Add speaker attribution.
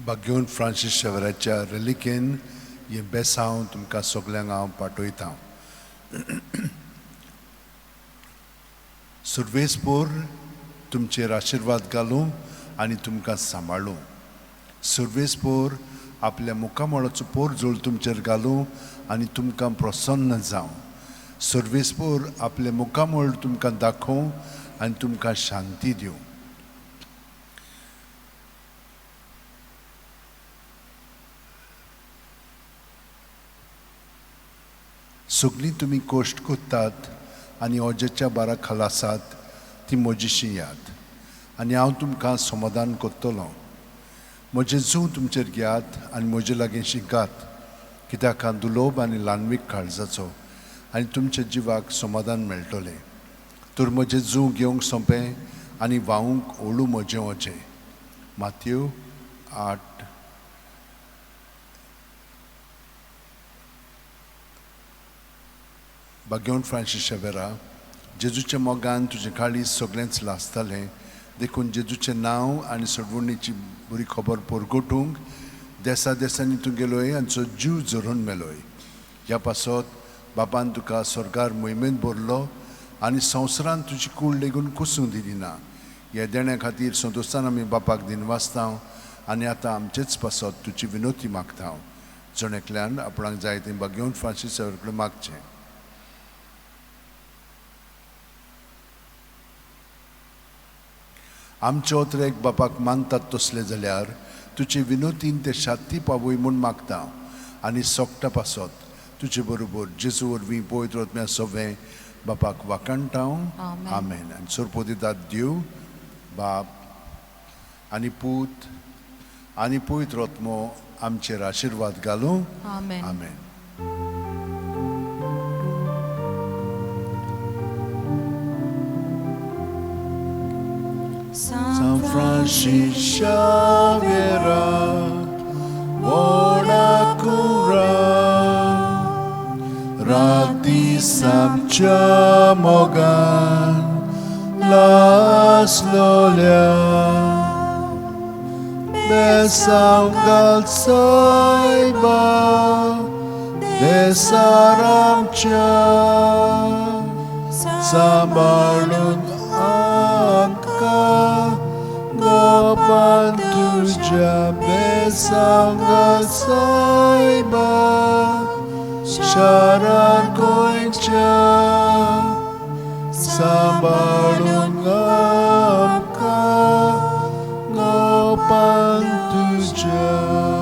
Speaker 1: बागेवन Francis शेवराच्या रेलिकेन हे बेसांव तुमकां सगल्यांक हांव पाठयतां. सुर्वेस्पोर तुमचेर आशिर्वाद घालूं आनी तुमकां सांबाळूं. सुर्वेस्पोर आपल्या मुखामळाचो पोर जोळ तुमचेर घालूं आनी तुमकां प्रसन्न जावं. सुर्वेस्पोर आपले मुखामळ तुमकां दाखोवं आनी तुमकां शांती दिवं. सगळीं तुमी कोश्ट कोत्तात आनी ओजेच्या बारा खाला आसात ती म्हजीशी याद आनी हांव तुमकां समाधान कोत्तलों. म्हजें जूं तुमचेर घेयात आनी म्हजे लागीं शिकात, कित्याक हांव दुलोब आनी ल्हानवीक काळजाचो आनी तुमच्या जिवाक समाधान मेळटलें. तर म्हजें जूं घेवंक सोंपें आनी व्हांवूंक ओळू म्हजें ओजें. माथ्यू 8. बागेवन फ्रांसीस शेवेरा, जेजूच्या मोगान तुजें काळीज सगळेंच लासतालें, देखून जेजूचें नांव आनी सडवणीची बरी खबर परगटूंक देसा देसांनी तूं गेलोय आनी तुजो जीव झरोवन मेलोय. ह्या पासत बापान तुका स्वर्गार मोहिमेंत भरलो आनी संवसारान तुजी कूड लेगून कुसूंक दिली ना. ह्या देण्या खातीर संतोशान आमी बापाक दिनवासता आनी आतां आमचेच पासत तुजी विनोती मागता. जण एकल्यान आपणाक जाय तें बागेवन फ्रांसीस शेवेरा कडेन मागचें. आमचे ओतरेक बापाक मानतात तसले जाल्यार तुजे विनोतीन ते शांती पावय म्हूण मागता आनी सोगटा पासत तुजे बरोबर जेजू वरवीं पवित्र आत्म्या सवें बापाक वाकणटाव. आमेन. आनी सोरपोदितात देव बाप आनी पूत आनी पवित्र आत्मो आमचेर आशिर्वाद घालूं. आमेन. San Francis Xavier, Bona Cura, Rati Samcha Mogan, Las Lolia, Besangal Saiba, Desaramcha, Sambalun Gopan tuja besangal saiba sharan koincha sambalun apka gopan tuja.